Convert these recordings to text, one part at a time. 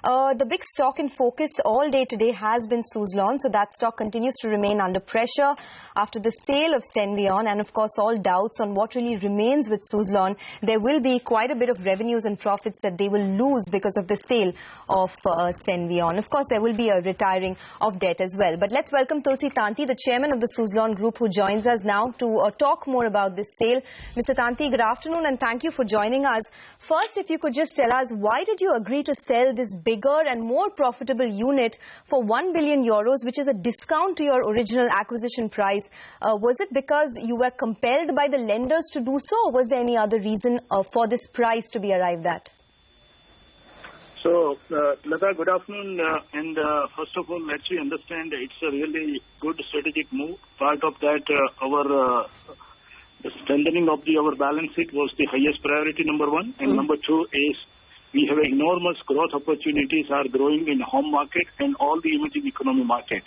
The big stock in focus all day today has been Suzlon. So that stock continues to remain under pressure after the sale of Senvion, and of course all doubts on what really remains with Suzlon. There will be quite a bit of revenues and profits that they will lose because of the sale of Senvion. Of course, there will be a retiring of debt as well. But let's welcome Tulsi Tanti, the chairman of the Suzlon Group, who joins us now to talk more about this sale. Mr. Tanti, good afternoon and thank you for joining us. First, if you could just tell us, why did you agree to sell this bigger and more profitable unit for 1 billion euros, which is a discount to your original acquisition price? Was it because you were compelled by the lenders to do so, or was there any other reason for this price to be arrived at? So, Lata, good afternoon. First of all, let's understand it's a really good strategic move. Part of that, the strengthening of our balance sheet was the highest priority, number one. And number two is we have enormous growth opportunities are growing in home market and all the emerging economy market.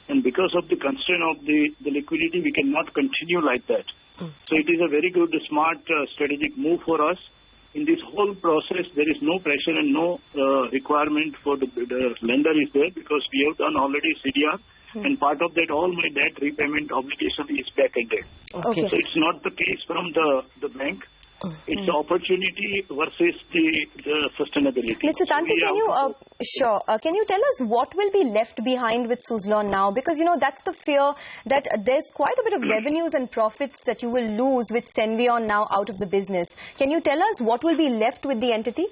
And because of the constraint of the liquidity, we cannot continue like that. So it is a very good, smart strategic move for us. In this whole process, there is no pressure and no requirement for the lender is there because we have done already CDR. And part of that, all my debt repayment obligation is back-ended. Okay. So it's not the case from the bank. It's the opportunity versus the sustainability. Mr. Tanti, can you tell us what will be left behind with Suzlon now? Because, that's the fear that there's quite a bit of revenues and profits that you will lose with Senvion now out of the business. Can you tell us what will be left with the entity?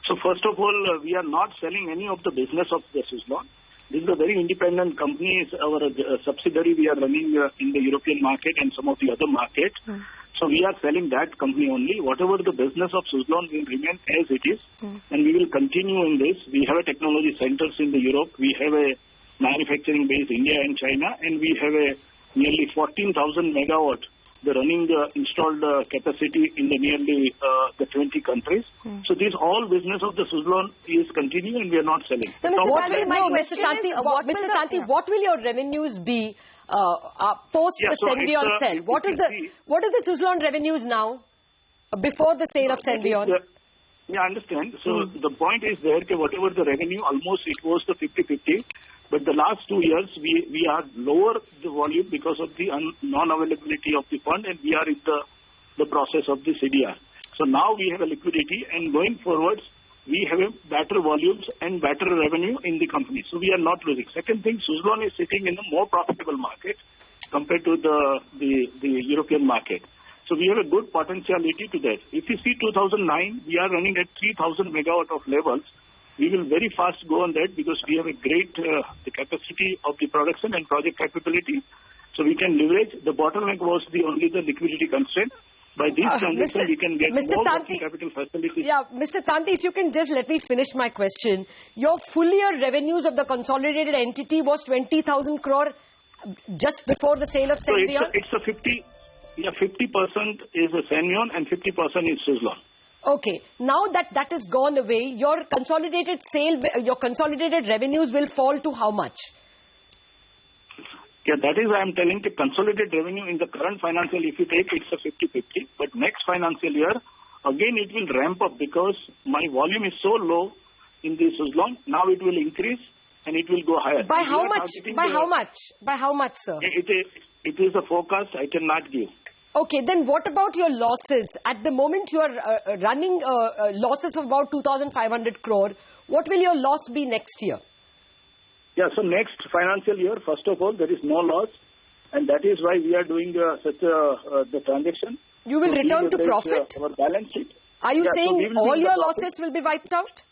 So first of all, we are not selling any of the business of the Suzlon. This is a very independent company. It's our subsidiary we are running in the European market and some of the other markets. So we are selling that company only. Whatever the business of Suzlon will remain as it is. And we will continue in this. We have a technology centers in the Europe. We have a manufacturing base India and China. And we have a nearly 14,000 megawatt the running installed capacity in the nearly the 20 countries. So this all business of the Suzlon is continuing and we are not selling. So Mr. Tanti, what will your revenues be post the Senvion sale? What is the Suzlon revenues now before the sale of Senvion? Yeah, I understand. So the point is there, whatever the revenue, almost it was the 50-50. But the last 2 years, we are lower the volume because of the non-availability of the fund, and we are in the process of the CDR. So now we have a liquidity, and going forwards, we have a better volumes and better revenue in the company. So we are not losing. Second thing, Suzlon is sitting in a more profitable market compared to the European market. So we have a good potentiality to that. If you see 2009, we are running at 3,000 megawatt of levels. We will very fast go on that because we have a great the capacity of the production and project capability. So we can leverage. The bottleneck was only the liquidity constraint. By this transaction, we can get more working capital facilities. Yeah, Mr. Tanti, if you can just let me finish my question. Your full year revenues of the consolidated entity was 20,000 crore just before the sale of Senvion? So it's a 50% is a Senvion and 50% is Suzlon. Okay, now that is gone away, your consolidated revenues will fall to how much? Yeah, that is why I'm telling the consolidated revenue in the current financial, if you take, it's a 50-50. But next financial year, again, it will ramp up because my volume is so low in the Suzlon. Now it will increase and it will go higher. By how much? By how much? By how much, sir? It is a forecast I cannot give. Okay, then what about your losses? At the moment you are running losses of about 2,500 crore. What will your loss be next year? Yeah, so next financial year, first of all, there is no loss. And that is why we are doing the transaction. You will return to profit? Our balance sheet. Are you saying all your losses will be wiped out?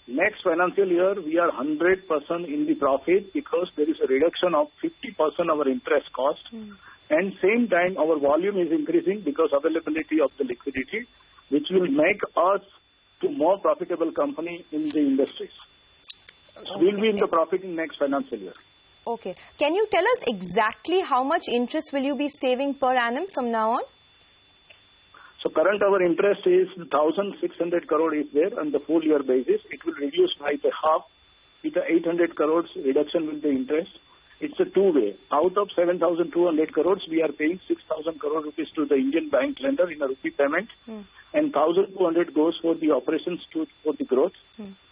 Next financial year, we are 100% in the profit because there is a reduction of 50% our interest cost. And same time, our volume is increasing because availability of the liquidity, which will make us to more profitable company in the industries. So we'll be in the profit in next financial year. Okay. Can you tell us exactly how much interest will you be saving per annum from now on? So current our interest is 1,600 crore is there on the full year basis. It will reduce by the half with the 800 crores reduction with the interest. it's a two-way. Out of 7,200 crores, we are paying 6,000 crore rupees to the Indian bank lender in a rupee payment, and 1,200 goes for the operations for the growth.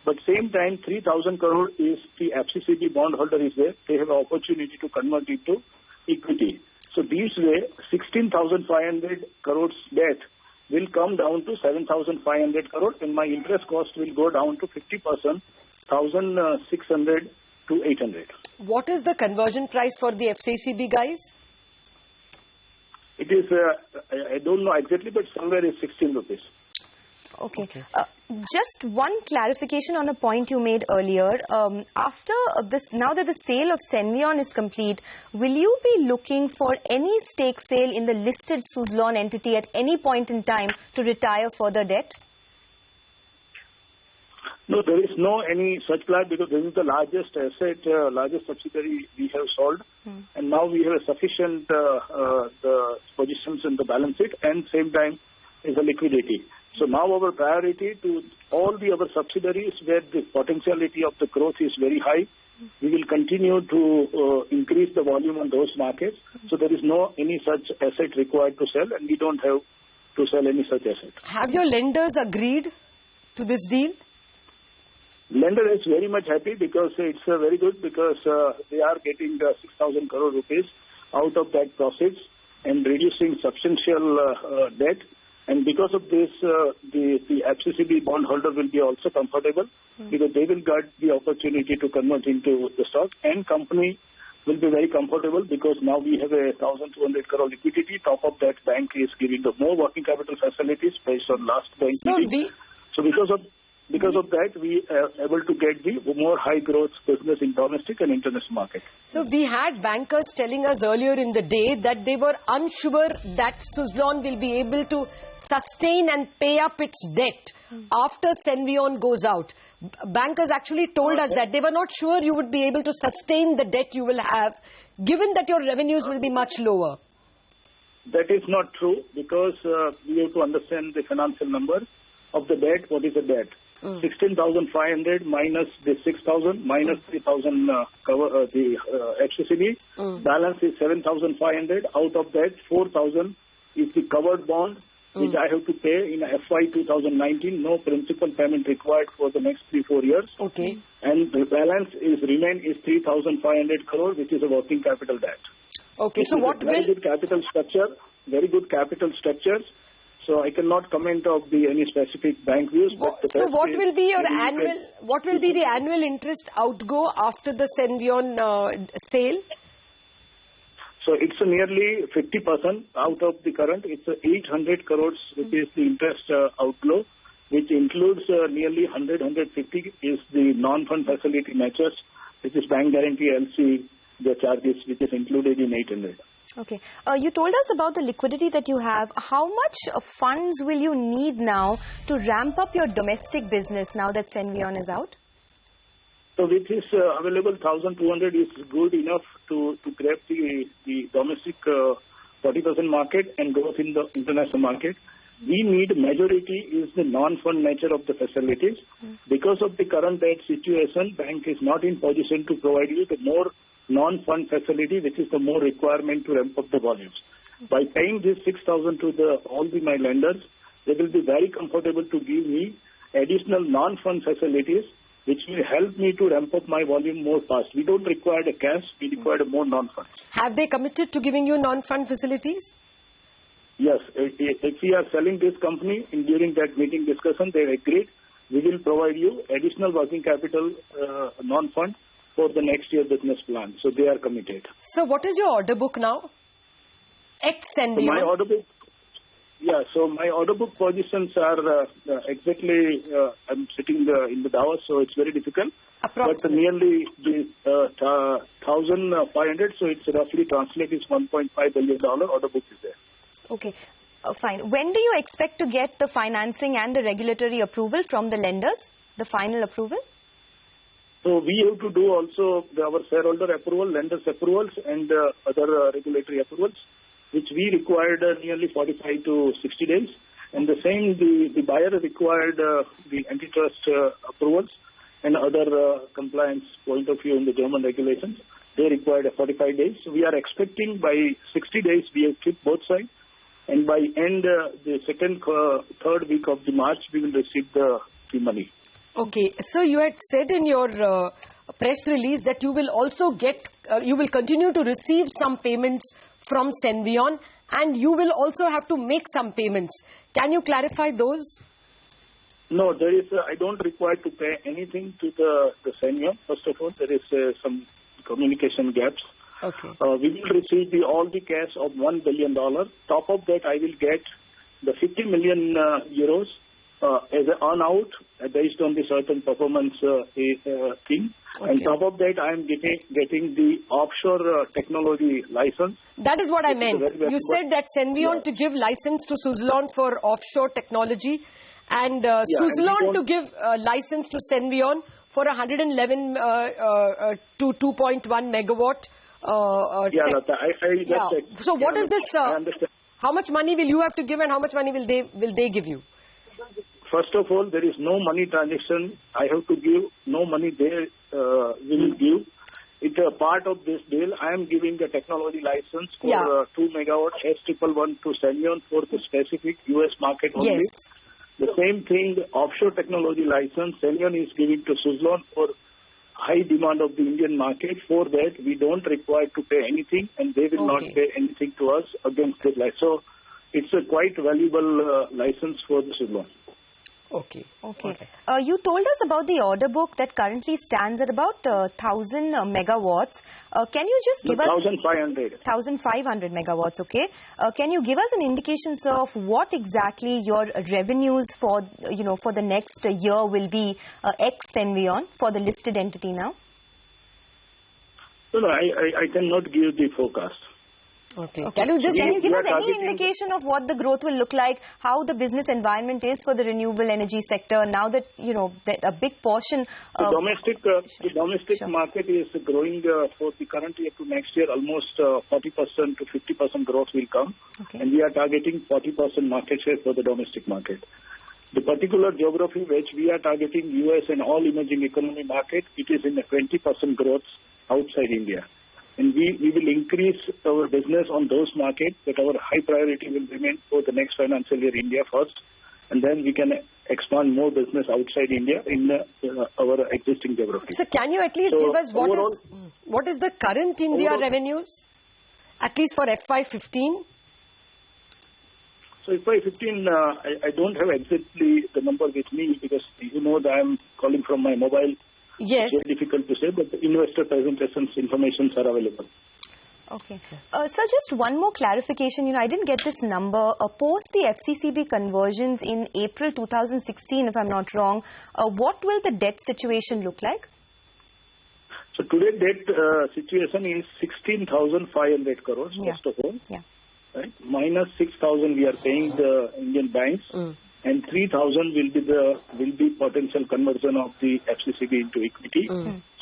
But same time, 3,000 crore is the FCCB bondholder is there. They have an opportunity to convert it to equity. So this way, 16,500 crores debt will come down to 7,500 crore, and my interest cost will go down to 50%, 1,600 to 800. What is the conversion price for the FCCB guys? It is, I don't know exactly, but somewhere is 16 rupees. Okay. Just one clarification on a point you made earlier. After this, now that the sale of Senvion is complete, will you be looking for any stake sale in the listed Suzlon entity at any point in time to retire further debt? No, there is no any such plan because this is the largest asset, largest subsidiary we have sold, and now we have a sufficient the positions in the balance sheet, and same time is the liquidity. So now our priority to all the other subsidiaries where the potentiality of the growth is very high, we will continue to increase the volume on those markets. So there is no any such asset required to sell, and we don't have to sell any such asset. Have your lenders agreed to this deal? Lender is very much happy because it's very good because they are getting 6,000 crore rupees out of that proceeds and reducing substantial debt. And because of this, the FCCB bondholder will be also comfortable because they will get the opportunity to convert into the stock, and company will be very comfortable because now we have a 1,200 crore liquidity. Top of that, bank is giving the more working capital facilities based on last bank meeting. So because of that, we are able to get the more high growth business in domestic and international market. So we had bankers telling us earlier in the day that they were unsure that Suzlon will be able to sustain and pay up its debt after Senvion goes out. Bankers actually told us that they were not sure you would be able to sustain the debt you will have, given that your revenues will be much lower. That is not true because we have to understand the financial numbers of the debt. What is the debt? 16,500 minus the 6,000 minus 3,000 cover the FCCB. Balance is 7,500. Out of that, 4,000 is the covered bond, which I have to pay in FY 2019. No principal payment required for the next 3-4 years. Okay. And the balance is 3,500 crore, which is a working capital debt. Okay. So what very good capital structure, very good capital structures. So I cannot comment of any specific bank views. But so what will be your annual? What will be the annual interest outgo after the Senvion sale? So it's nearly 50% out of the current. It's 800 crores, which is the interest outflow, which includes nearly 150 is the non-fund facility matches, which is bank guarantee LC, the charges, which is included in 800. Okay. You told us about the liquidity that you have. How much funds will you need now to ramp up your domestic business now that Senvion is out? So which is available, 1,200 is good enough to grab the domestic 40% market and growth in the international market. We need majority is the non-fund nature of the facilities. Because of the current debt situation, bank is not in position to provide you the more non-fund facility, which is the more requirement to ramp up the volumes. By paying this 6,000 to all my lenders, they will be very comfortable to give me additional non-fund facilities, which will help me to ramp up my volume more fast. We don't require the cash, we require more non-fund. Have they committed to giving you non-fund facilities? Yes, if we are selling this company, during that meeting discussion, they agreed, we will provide you additional working capital non-fund for the next year business plan. So they are committed. So what is your order book now? Ex-Senvion. So my order book, so my order book positions are exactly, I'm sitting in the Davos, so it's very difficult. But nearly 1,500, so it's roughly translated is $1.5 billion order book is there. Okay, fine. When do you expect to get the financing and the regulatory approval from the lenders, the final approval? So we have to do also our shareholder approval, lenders approvals, and other regulatory approvals, which we required nearly 45 to 60 days. And the same, the buyer required the antitrust approvals and other compliance point of view in the German regulations. they required 45 days. So we are expecting by 60 days we have kept both sides. And by end the third week of the March, we will receive the money. Okay. So you had said in your press release that you will also you will continue to receive some payments from Senvion, and you will also have to make some payments. Can you clarify those? No, there is. I don't require to pay anything to the Senvion. First of all, there is some communication gaps. Okay. We will receive all the cash of $1 billion. Top of that, I will get the 50 million euros as an earn-out based on the certain performance thing. Okay. And top of that, I am getting the offshore technology license. That is what I meant. You said that Senvion to give license to Suzlon for offshore technology, and Suzlon to give license to Senvion for 111 to 2.1 megawatt. Lata, So what is this? How much money will you have to give, and how much money will they give you? First of all, there is no money transaction. I have to give. No money they will give. It's a part of this deal. I am giving the technology license for 2 megawatt S111 to Senvion for the specific US market only. Yes. The same thing, the offshore technology license, Senvion is giving to Suzlon for high demand of the Indian market. For that, we don't require to pay anything, and they will not pay anything to us against this license. So it's a quite valuable license for the Suzlon. Okay. You told us about the order book that currently stands at about 1,000 megawatts. Can you just give us 1,500. 1,500 megawatts? Okay. Can you give us an indication, sir, of what exactly your revenues for the next year will be ex Senvion for the listed entity now? No, I cannot give the forecast. Okay. Can you give us any indication of what the growth will look like, how the business environment is for the renewable energy sector now that, a big portion of the domestic market is growing for the current year to next year, almost 40% to 50% growth will come. Okay. And we are targeting 40% market share for the domestic market. The particular geography which we are targeting, US and all emerging economy market, it is in a 20% growth outside India. And we will increase our business on those markets, but our high priority will remain for the next financial year India first, and then we can expand more business outside India in our existing geography. So can you at least give us what is the current India revenues, at least for FY15? So FY15, I don't have exactly the number with me because that I am calling from my mobile. Yes. It's very difficult to say, but the investor presentations informations are available. Okay. Sir, just one more clarification. I didn't get this number. Post the FCCB conversions in April 2016, if I'm not wrong, what will the debt situation look like? So today debt situation is 16,500 crores, first of all. Yeah. Right? Minus 6,000 we are paying the Indian banks. And 3,000 will be potential conversion of the FCCB into equity.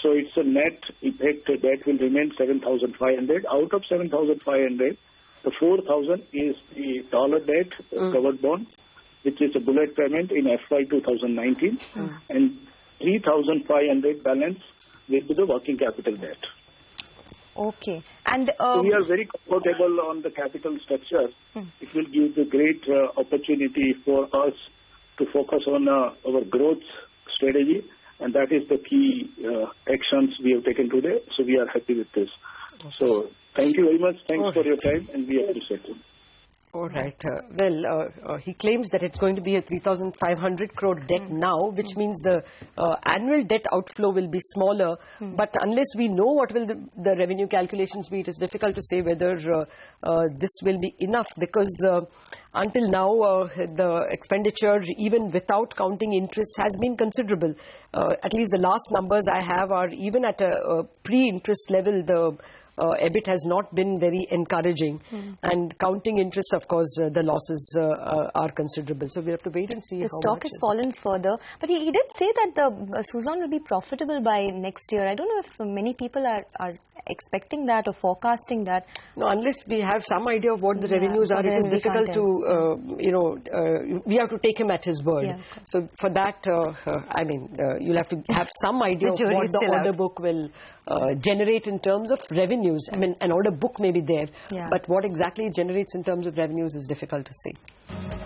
So it's a net effect that will remain 7,500. Out of 7,500, the 4,000 is the dollar debt covered bond, which is a bullet payment in FY 2019, and 3,500 balance will be the working capital debt. Okay. And so we are very comfortable on the capital structure. It will give the great opportunity for us to focus on our growth strategy, and that is the key actions we have taken today. So we are happy with this. So thank you very much. Thanks for your time, and we appreciate it. All right. He claims that it's going to be a 3,500 crore debt now, which means the annual debt outflow will be smaller. But unless we know what will the revenue calculations be, it is difficult to say whether this will be enough, because until now the expenditure, even without counting interest, has been considerable. At least the last numbers I have are even at a pre-interest level, the EBIT has not been very encouraging. And counting interest, of course, the losses are considerable. So we have to wait and see. The stock has fallen further. But he did say that the Suzlon will be profitable by next year. I don't know if many people are expecting that or forecasting that. No, unless we have some idea of what the revenues are, it is difficult to, we have to take him at his word. Yeah, so for that, I mean, you'll have to have some idea of what the order book will generate in terms of revenues. I mean, an order book may be there, but what exactly it generates in terms of revenues is difficult to say.